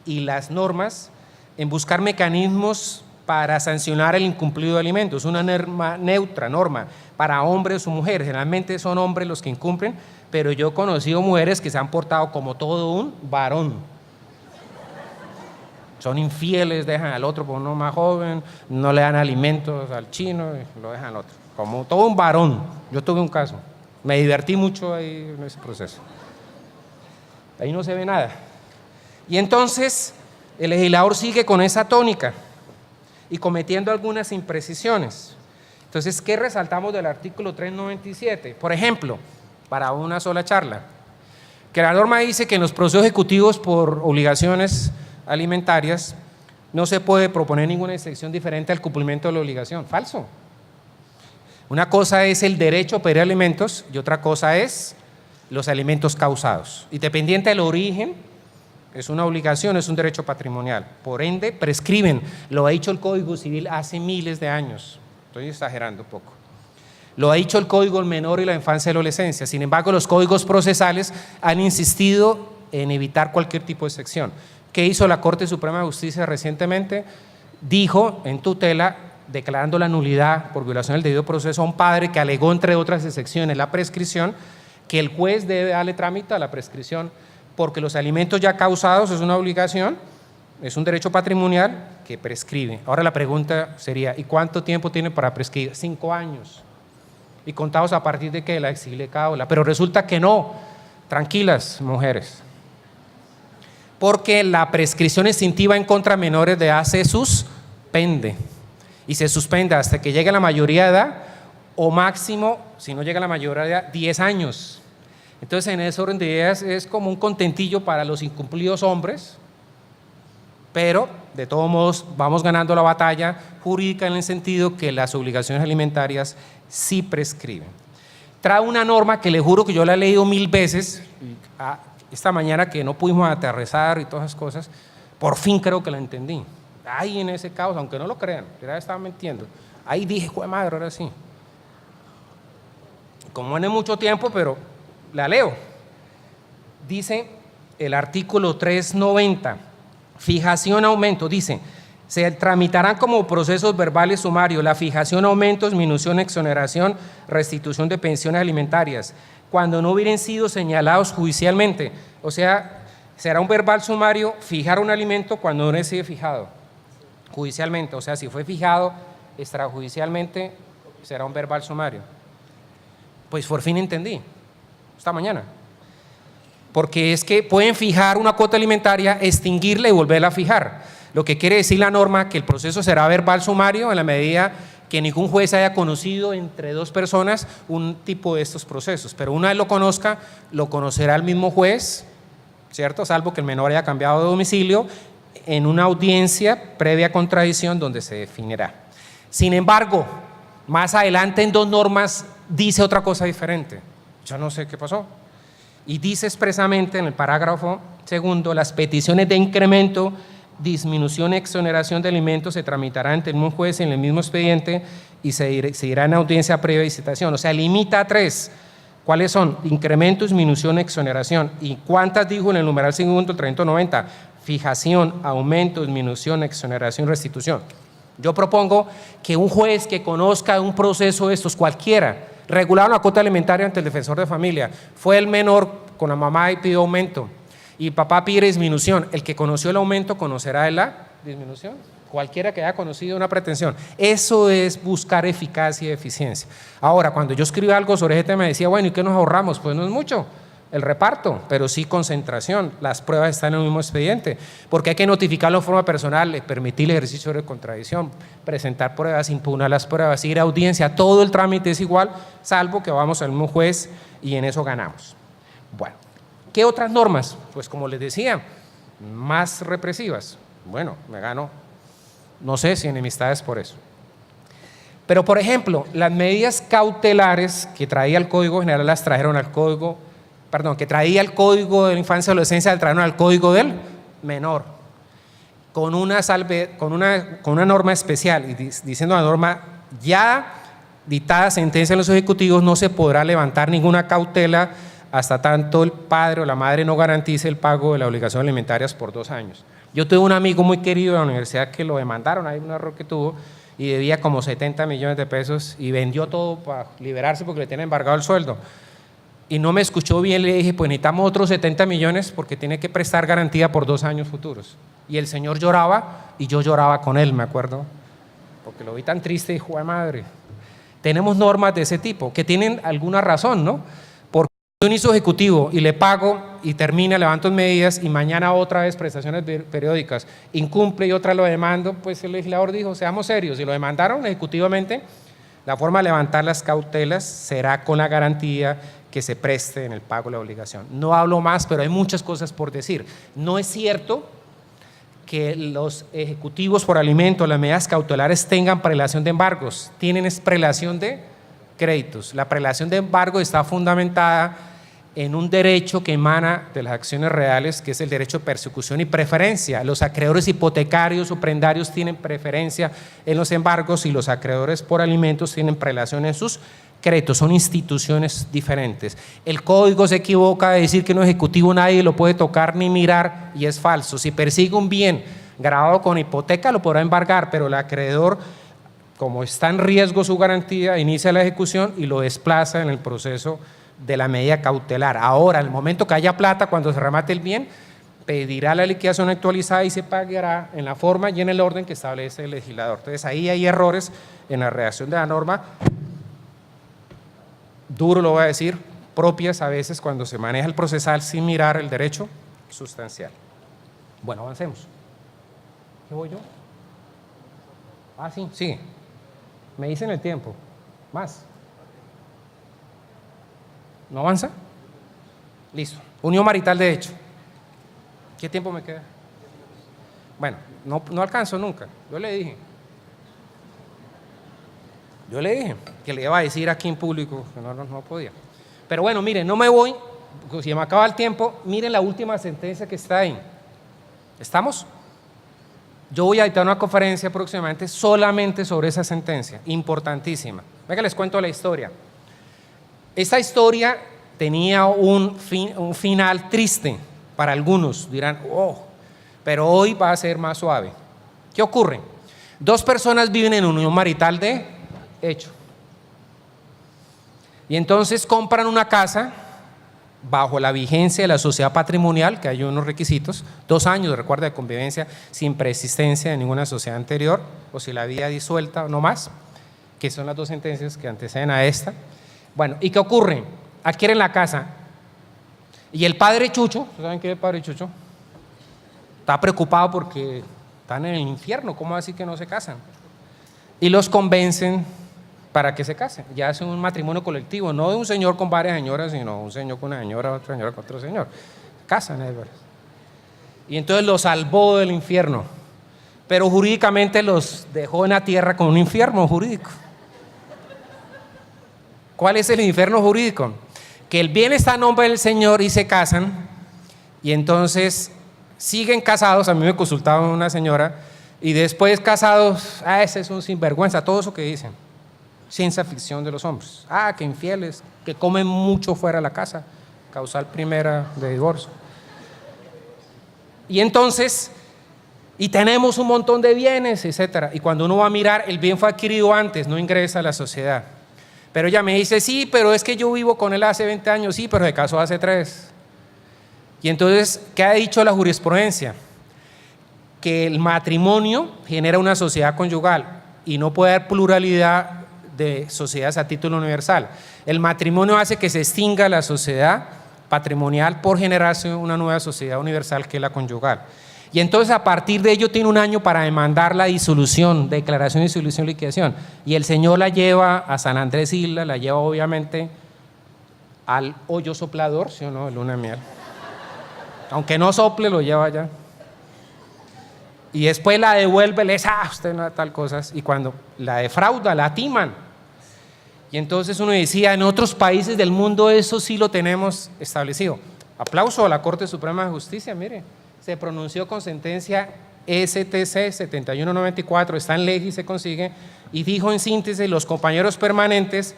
y las normas en buscar mecanismos para sancionar el incumplido de alimentos, una norma neutra, norma para hombres o mujeres, generalmente son hombres los que incumplen, pero yo he conocido mujeres que se han portado como todo un varón, son infieles, dejan al otro por uno más joven, no le dan alimentos al chino, y lo dejan al otro, como todo un varón. Yo tuve un caso, me divertí mucho ahí en ese proceso, ahí no se ve nada. Y entonces el legislador sigue con esa tónica y cometiendo algunas imprecisiones. Entonces, ¿qué resaltamos del artículo 397? Por ejemplo, para una sola charla, que la norma dice que en los procesos ejecutivos por obligaciones alimentarias no se puede proponer ninguna excepción diferente al cumplimiento de la obligación. Falso. Una cosa es el derecho a pedir alimentos y otra cosa es los alimentos causados. Independiente del origen, es una obligación, es un derecho patrimonial. Por ende, prescriben. Lo ha dicho el Código Civil hace miles de años. Estoy exagerando un poco. Lo ha dicho el Código del Menor y la Infancia y la Adolescencia. Sin embargo, los códigos procesales han insistido en evitar cualquier tipo de excepción. ¿Qué hizo la Corte Suprema de Justicia recientemente? Dijo en tutela, declarando la nulidad por violación del debido proceso a un padre que alegó, entre otras excepciones, la prescripción, que el juez debe darle trámite a la prescripción porque los alimentos ya causados es una obligación, es un derecho patrimonial que prescribe. Ahora la pregunta sería, ¿y cuánto tiempo tiene para prescribir? 5 años. Y contados a partir de que la exigible cábula. Pero resulta que no. Tranquilas, mujeres. Porque la prescripción extintiva en contra de menores de edad se suspende. Y se suspende hasta que llegue a la mayoría de edad o máximo, si no llega a la mayoría de edad, 10 años. Entonces, en ese orden de ideas es como un contentillo para los incumplidos hombres, pero de todos modos vamos ganando la batalla jurídica en el sentido que las obligaciones alimentarias sí prescriben. Trae una norma que le juro que yo la he leído 1000 veces, esta mañana que no pudimos aterrizar y todas esas cosas, por fin creo que la entendí. Ahí en ese caos, aunque no lo crean, ya estaba mintiendo, ahí dije, ¡jue madre, ahora sí! Como no es mucho tiempo, pero la leo. Dice el artículo 390, fijación, aumento, dice, se tramitarán como procesos verbales sumarios la fijación, aumento, disminución, exoneración, restitución de pensiones alimentarias, cuando no hubieran sido señalados judicialmente. O sea, será un verbal sumario fijar un alimento cuando no haya sido fijado judicialmente. O sea, si fue fijado extrajudicialmente, será un verbal sumario. Pues por fin entendí. Esta mañana, porque es que pueden fijar una cuota alimentaria, extinguirla y volverla a fijar, lo que quiere decir la norma que el proceso será verbal sumario en la medida que ningún juez haya conocido entre dos personas un tipo de estos procesos, pero una vez lo conozca, lo conocerá el mismo juez, ¿cierto? Salvo que el menor haya cambiado de domicilio, en una audiencia previa contradicción donde se definirá. Sin embargo, más adelante en 2 normas dice otra cosa diferente. Yo no sé qué pasó. Y dice expresamente en el parágrafo 2, las peticiones de incremento, disminución, exoneración de alimentos se tramitarán ante el mismo juez en el mismo expediente y se irá en audiencia previa de citación. O sea, limita a 3. ¿Cuáles son? Incremento, disminución, exoneración. ¿Y cuántas dijo en el numeral segundo, el 390? Fijación, aumento, disminución, exoneración, restitución. Yo propongo que un juez que conozca un proceso de estos, cualquiera, regularon la cuota alimentaria ante el defensor de familia, fue el menor con la mamá y pidió aumento, y papá pide disminución, el que conoció el aumento conocerá de la disminución, cualquiera que haya conocido una pretensión. Eso es buscar eficacia y eficiencia. Ahora, cuando yo escribí algo sobre este tema, me decía, bueno, ¿y qué nos ahorramos? Pues no es mucho el reparto, pero sí concentración. Las pruebas están en el mismo expediente, porque hay que notificarlo de forma personal, permitir el ejercicio de contradicción, presentar pruebas, impugnar las pruebas, ir a audiencia, todo el trámite es igual, salvo que vamos al mismo juez y en eso ganamos. Bueno, ¿qué otras normas? Pues como les decía, más represivas. Bueno, me gano, no sé si enemistades por eso. Pero, por ejemplo, las medidas cautelares que traía el Código General las trajeron al Código, que traía el Código de la Infancia y Adolescencia, las trajeron al Código del Menor, con una norma especial, y diciendo la norma, ya dictada sentencia en los ejecutivos, no se podrá levantar ninguna cautela hasta tanto el padre o la madre no garantice el pago de las obligaciones alimentarias por 2 años. Yo tuve un amigo muy querido de la universidad que lo demandaron, hay un error que tuvo, y debía como 70 millones de pesos y vendió todo para liberarse porque le tienen embargado el sueldo. Y no me escuchó bien, le dije, pues necesitamos otros 70 millones porque tiene que prestar garantía por 2 años futuros. Y el señor lloraba y yo lloraba con él, me acuerdo, porque lo vi tan triste y dijo, ¡ay madre! Tenemos normas de ese tipo que tienen alguna razón, ¿no? Porque yo inicio ejecutivo y le pago y termina, levanto medidas y mañana otra vez prestaciones periódicas, incumple y otra lo demando, pues el legislador dijo, seamos serios, y lo demandaron ejecutivamente. La forma de levantar las cautelas será con la garantía que se preste en el pago de la obligación. No hablo más, pero hay muchas cosas por decir. No es cierto que los ejecutivos por alimento, las medidas cautelares tengan prelación de embargos, tienen es prelación de créditos. La prelación de embargo está fundamentada en un derecho que emana de las acciones reales, que es el derecho de persecución y preferencia. Los acreedores hipotecarios o prendarios tienen preferencia en los embargos y los acreedores por alimentos tienen prelación en sus créditos, son instituciones diferentes. El código se equivoca de decir que un ejecutivo nadie lo puede tocar ni mirar y es falso. Si persigue un bien grabado con hipoteca lo podrá embargar, pero el acreedor, como está en riesgo su garantía, inicia la ejecución y lo desplaza en el proceso de la medida cautelar. Ahora, en el momento que haya plata, cuando se remate el bien, pedirá la liquidación actualizada y se pagará en la forma y en el orden que establece el legislador. Entonces ahí hay errores en la redacción de la norma, duro lo voy a decir, propias a veces cuando se maneja el procesal sin mirar el derecho sustancial. Bueno, avancemos. ¿Qué voy yo? Ah, sí, sí. Me dicen el tiempo. Más. ¿No avanza? Listo. Unión marital de hecho. ¿Qué tiempo me queda? Bueno, no alcanzo nunca. Yo le dije que le iba a decir aquí en público que no podía. Pero bueno, miren, no me voy, si me acaba el tiempo, miren la última sentencia que está ahí. ¿Estamos? Yo voy a dictar una conferencia próximamente solamente sobre esa sentencia, importantísima. Venga, les cuento la historia. Esta historia tenía un final triste para algunos, dirán, oh, pero hoy va a ser más suave. ¿Qué ocurre? 2 personas viven en unión marital de hecho. Y entonces compran una casa bajo la vigencia de la sociedad patrimonial, que hay unos requisitos, 2 años, recuerda, de convivencia sin preexistencia de ninguna sociedad anterior, o si la había disuelta o no más, que son las 2 sentencias que anteceden a esta. Bueno, ¿y qué ocurre? Adquieren la casa y el padre Chucho, ¿saben qué es el padre Chucho? Está preocupado porque están en el infierno, ¿cómo así que no se casan? Y los convencen para que se casen, ya hacen un matrimonio colectivo, no de un señor con varias señoras, sino un señor con una señora, otra señora con otro señor, casan, es verdad. Y entonces los salvó del infierno, pero jurídicamente los dejó en la tierra con un infierno jurídico. ¿Cuál es el infierno jurídico? Que el bien está a nombre del Señor y se casan, y entonces siguen casados. A mí me consultaba una señora, y después casados, ese es un sinvergüenza, todo eso que dicen. ciencia ficción de los hombres. Ah, que infieles, que comen mucho fuera de la casa, causal primera de divorcio. Y entonces, y tenemos un montón de bienes, etcétera. Y cuando uno va a mirar, el bien fue adquirido antes, no ingresa a la sociedad. Pero ella me dice, sí, pero es que yo vivo con él hace 20 años, sí, pero se casó hace 3. Y entonces, ¿qué ha dicho la jurisprudencia? Que el matrimonio genera una sociedad conyugal y no puede haber pluralidad de sociedades a título universal. El matrimonio hace que se extinga la sociedad patrimonial por generarse una nueva sociedad universal que es la conyugal. Y entonces a partir de ello tiene un año para demandar la disolución, declaración de disolución, liquidación. Y el señor la lleva a San Andrés Isla, la lleva obviamente al hoyo soplador, ¿sí o no? El luna de miel. Aunque no sople, lo lleva allá. Y después la devuelve, le dice, usted no da tal cosas. Y cuando la defrauda, la timan. Y entonces uno decía, en otros países del mundo eso sí lo tenemos establecido. Aplauso a la Corte Suprema de Justicia, mire. Se pronunció con sentencia STC 7194, está en ley y se consigue, y dijo en síntesis, los compañeros permanentes,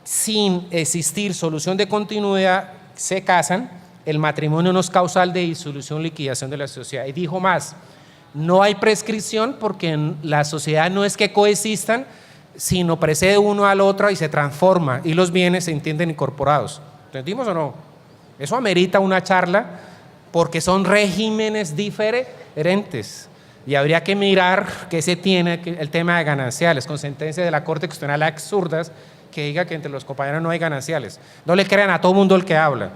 sin existir solución de continuidad, se casan, el matrimonio no es causal de disolución, liquidación de la sociedad. Y dijo más, no hay prescripción porque en la sociedad no es que coexistan, sino precede uno al otro y se transforma, y los bienes se entienden incorporados. ¿Entendimos o no? Eso amerita una charla, porque son regímenes diferentes y habría que mirar qué se tiene el tema de gananciales, con sentencias de la Corte Constitucional absurdas que diga que entre los compañeros no hay gananciales. No le crean a todo mundo el que habla,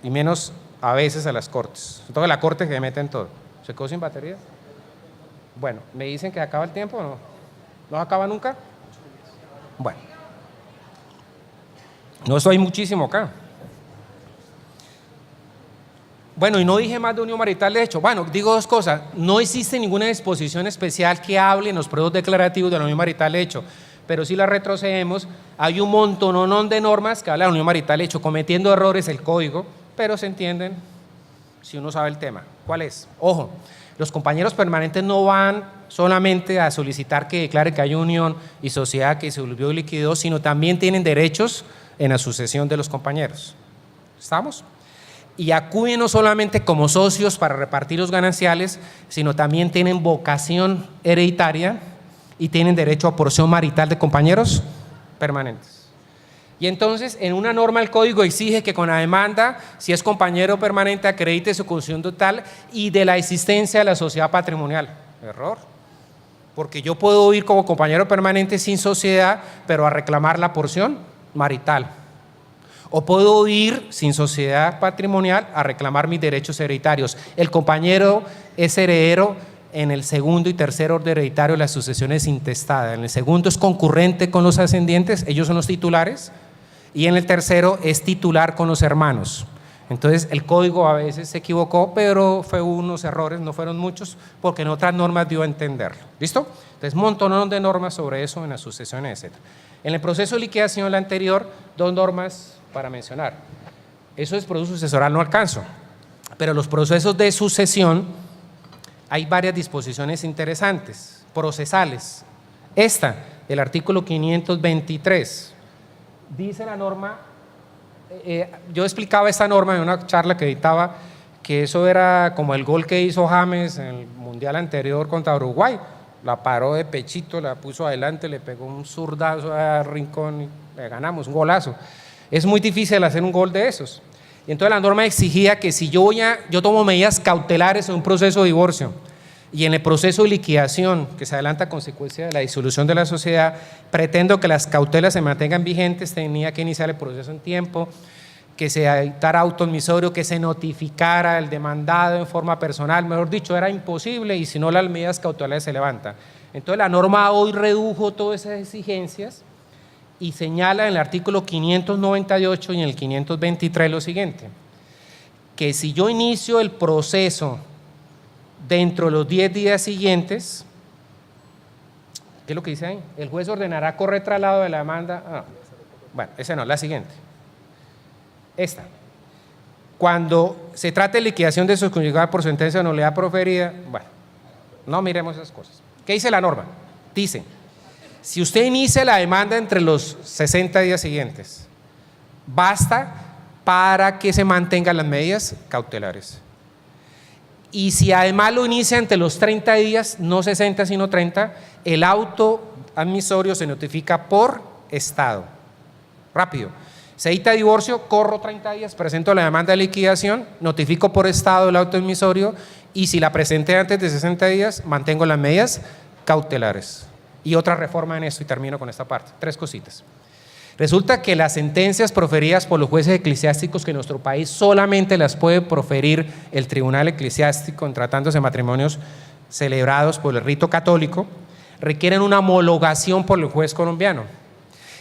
y menos a veces a las Cortes, sobre todo a la Corte que mete en todo. ¿Se quedó sin batería? Bueno, ¿me dicen que acaba el tiempo o no? ¿No acaba nunca? Bueno, no soy muchísimo acá. Bueno, y no dije más de unión marital de hecho. Bueno, digo dos cosas. No existe ninguna disposición especial que hable en los procesos declarativos de la unión marital de hecho, pero si la retrocedemos, hay un montón de normas que hablan de la unión marital de hecho, cometiendo errores el código, pero se entienden si uno sabe el tema. ¿Cuál es? Ojo, los compañeros permanentes no van solamente a solicitar que declare que hay unión y sociedad que se volvió y liquidó, sino también tienen derechos en la sucesión de los compañeros. ¿Estamos? Y acuden no solamente como socios para repartir los gananciales, sino también tienen vocación hereditaria y tienen derecho a porción marital de compañeros permanentes. Y entonces, en una norma el código exige que con la demanda, si es compañero permanente, acredite su condición total y de la existencia de la sociedad patrimonial. Error. Porque yo puedo ir como compañero permanente sin sociedad, pero a reclamar la porción marital. O puedo ir sin sociedad patrimonial a reclamar mis derechos hereditarios. El compañero es heredero en el segundo y tercer orden hereditario de las sucesiones intestadas. En el segundo es concurrente con los ascendientes, ellos son los titulares, y en el tercero es titular con los hermanos. Entonces el código a veces se equivocó, pero fue unos errores, no fueron muchos, porque en otras normas dio a entenderlo. ¿Listo? Entonces un montón de normas sobre eso en las sucesiones, etc. En el proceso de liquidación, la anterior, 2 normas para mencionar. Eso es proceso sucesoral, no alcanzo, pero los procesos de sucesión hay varias disposiciones interesantes, procesales. Esta, el artículo 523, dice la norma, yo explicaba esta norma en una charla que dictaba, que eso era como el gol que hizo James en el mundial anterior contra Uruguay, la paró de pechito, la puso adelante, le pegó un zurdazo a Rincón y le ganamos, un golazo. Es muy difícil hacer un gol de esos. Y entonces la norma exigía que si yo tomo medidas cautelares en un proceso de divorcio y en el proceso de liquidación que se adelanta a consecuencia de la disolución de la sociedad, pretendo que las cautelas se mantengan vigentes, tenía que iniciar el proceso en tiempo, que se dictara auto admisorio, que se notificara el demandado en forma personal, mejor dicho, era imposible y si no las medidas cautelares se levantan. Entonces la norma hoy redujo todas esas exigencias y señala en el artículo 598 y en el 523 lo siguiente, que si yo inicio el proceso dentro de los 10 días siguientes, ¿qué es lo que dice ahí? El juez ordenará correr traslado de la demanda. Bueno, esa no, la siguiente. Esta. Cuando se trate de liquidación de subconyugal por sentencia de nulidad proferida, bueno, no miremos esas cosas. ¿Qué dice la norma? Dice, Si usted inicia la demanda entre los 60 días siguientes, basta para que se mantengan las medidas cautelares. Y si además lo inicia entre los 30 días, no 60 sino 30, el auto admisorio se notifica por estado. Rápido. Se dicta divorcio, corro 30 días, presento la demanda de liquidación, notifico por estado el auto admisorio y si la presenté antes de 60 días, mantengo las medidas cautelares. Y otra reforma en esto y termino con esta parte. 3 cositas. Resulta que las sentencias proferidas por los jueces eclesiásticos, que en nuestro país solamente las puede proferir el tribunal eclesiástico en tratándose de matrimonios celebrados por el rito católico, requieren una homologación por el juez colombiano.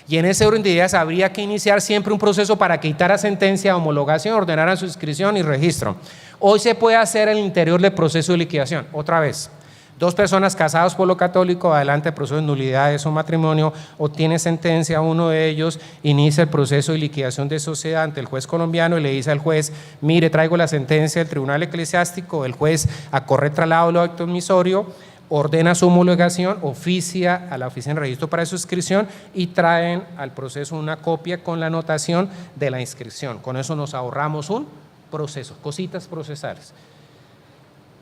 Y en ese orden de ideas habría que iniciar siempre un proceso para quitar a sentencia de homologación, ordenar su inscripción y registro. Hoy se puede hacer en el interior del proceso de liquidación. Otra vez, 2 personas casadas por lo católico, adelante el proceso de nulidad de su matrimonio, obtiene sentencia, uno de ellos inicia el proceso de liquidación de sociedad ante el juez colombiano y le dice al juez, mire, traigo la sentencia del tribunal eclesiástico, el juez acorre traslado del acto admisorio, ordena su homologación, oficia a la oficina de registro para su inscripción y traen al proceso una copia con la anotación de la inscripción. Con eso nos ahorramos un proceso, cositas procesales.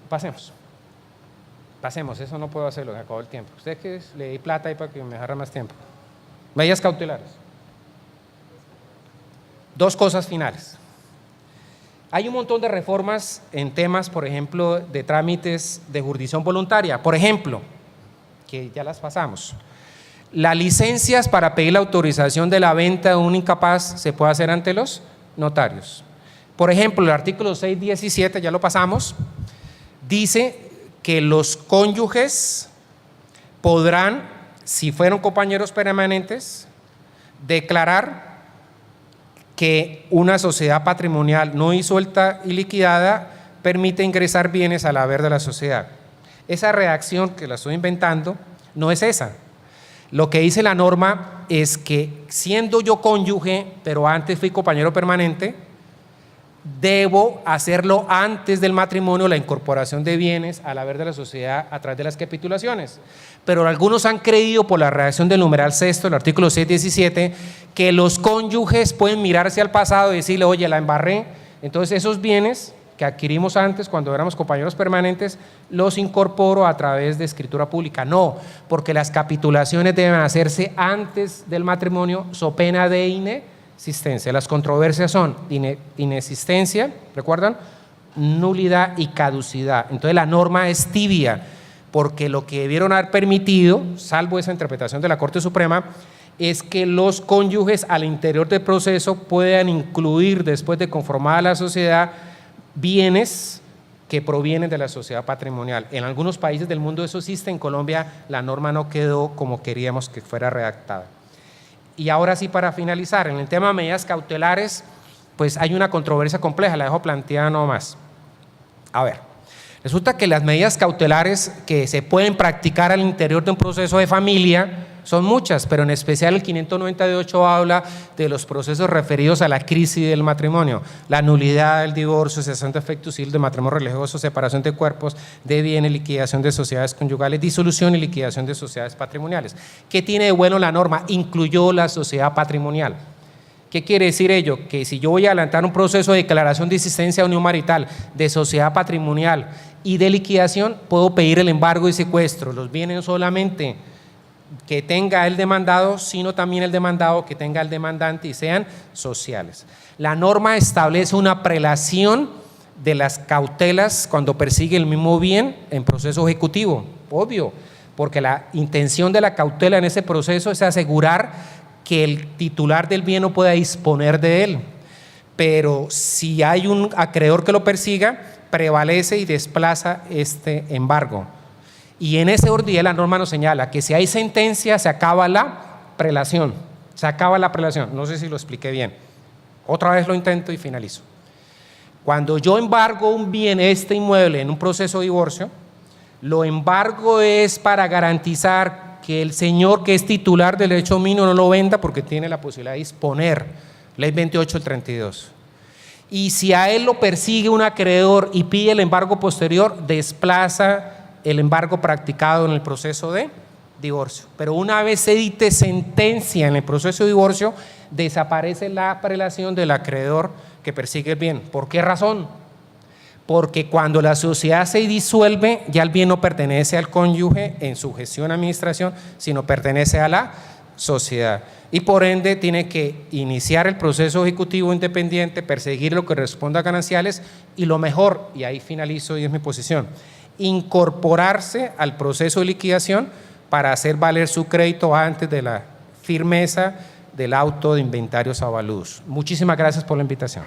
Pasemos, eso no puedo hacerlo, me acabó el tiempo. ¿Usted qué es? Le di plata ahí para que me agarre más tiempo. Medidas cautelares. 2 cosas finales. Hay un montón de reformas en temas, por ejemplo, de trámites de jurisdicción voluntaria. Por ejemplo, que ya las pasamos. Las licencias para pedir la autorización de la venta de un incapaz se puede hacer ante los notarios. Por ejemplo, el artículo 617, ya lo pasamos, dice que los cónyuges podrán, si fueron compañeros permanentes, declarar que una sociedad patrimonial no disuelta y liquidada permite ingresar bienes al haber de la sociedad. Esa redacción que la estoy inventando no es esa. Lo que dice la norma es que siendo yo cónyuge, pero antes fui compañero permanente, debo hacerlo antes del matrimonio, la incorporación de bienes al haber de la sociedad a través de las capitulaciones. Pero algunos han creído por la redacción del numeral sexto, el artículo 617, que los cónyuges pueden mirarse al pasado y decirle, oye, la embarré. Entonces esos bienes que adquirimos antes cuando éramos compañeros permanentes, los incorporo a través de escritura pública. No, porque las capitulaciones deben hacerse antes del matrimonio, so pena de inexistencia. Las controversias son inexistencia, ¿recuerdan? Nulidad y caducidad. Entonces la norma es tibia, porque lo que debieron haber permitido, salvo esa interpretación de la Corte Suprema, es que los cónyuges al interior del proceso puedan incluir, después de conformada la sociedad, bienes que provienen de la sociedad patrimonial. En algunos países del mundo eso existe, en Colombia la norma no quedó como queríamos que fuera redactada. Y ahora sí, para finalizar, en el tema de medidas cautelares, pues hay una controversia compleja, la dejo planteada nomás. A ver, resulta que las medidas cautelares que se pueden practicar al interior de un proceso de familia son muchas, pero en especial el 598 habla de los procesos referidos a la crisis del matrimonio, la nulidad del divorcio, cesación de efecto civil de matrimonio religioso, separación de cuerpos, de bienes, liquidación de sociedades conyugales, disolución y liquidación de sociedades patrimoniales. ¿Qué tiene de bueno la norma? Incluyó la sociedad patrimonial. ¿Qué quiere decir ello? Que si yo voy a adelantar un proceso de declaración de existencia de unión marital, de sociedad patrimonial y de liquidación, puedo pedir el embargo y secuestro. Los bienes solamente que tenga el demandado, sino también el demandado que tenga el demandante y sean sociales. La norma establece una prelación de las cautelas cuando persigue el mismo bien en proceso ejecutivo, obvio, porque la intención de la cautela en ese proceso es asegurar que el titular del bien no pueda disponer de él, pero si hay un acreedor que lo persiga, prevalece y desplaza este embargo. Y en ese orden la norma nos señala que si hay sentencia se acaba la prelación, no sé si lo expliqué bien, otra vez lo intento y finalizo. Cuando yo embargo un bien, este inmueble, en un proceso de divorcio, lo embargo es para garantizar que el señor que es titular del derecho dominio no lo venda porque tiene la posibilidad de disponer, ley 28 del 32. Y si a él lo persigue un acreedor y pide el embargo posterior, desplaza el embargo practicado en el proceso de divorcio. Pero una vez se dicte sentencia en el proceso de divorcio, desaparece la prelación del acreedor que persigue el bien. ¿Por qué razón? Porque cuando la sociedad se disuelve, ya el bien no pertenece al cónyuge en su gestión y administración, sino pertenece a la sociedad. Y por ende tiene que iniciar el proceso ejecutivo independiente, perseguir lo que responda a gananciales y lo mejor, y ahí finalizo y es mi posición, incorporarse al proceso de liquidación para hacer valer su crédito antes de la firmeza del auto de inventarios avaludos. Muchísimas gracias por la invitación.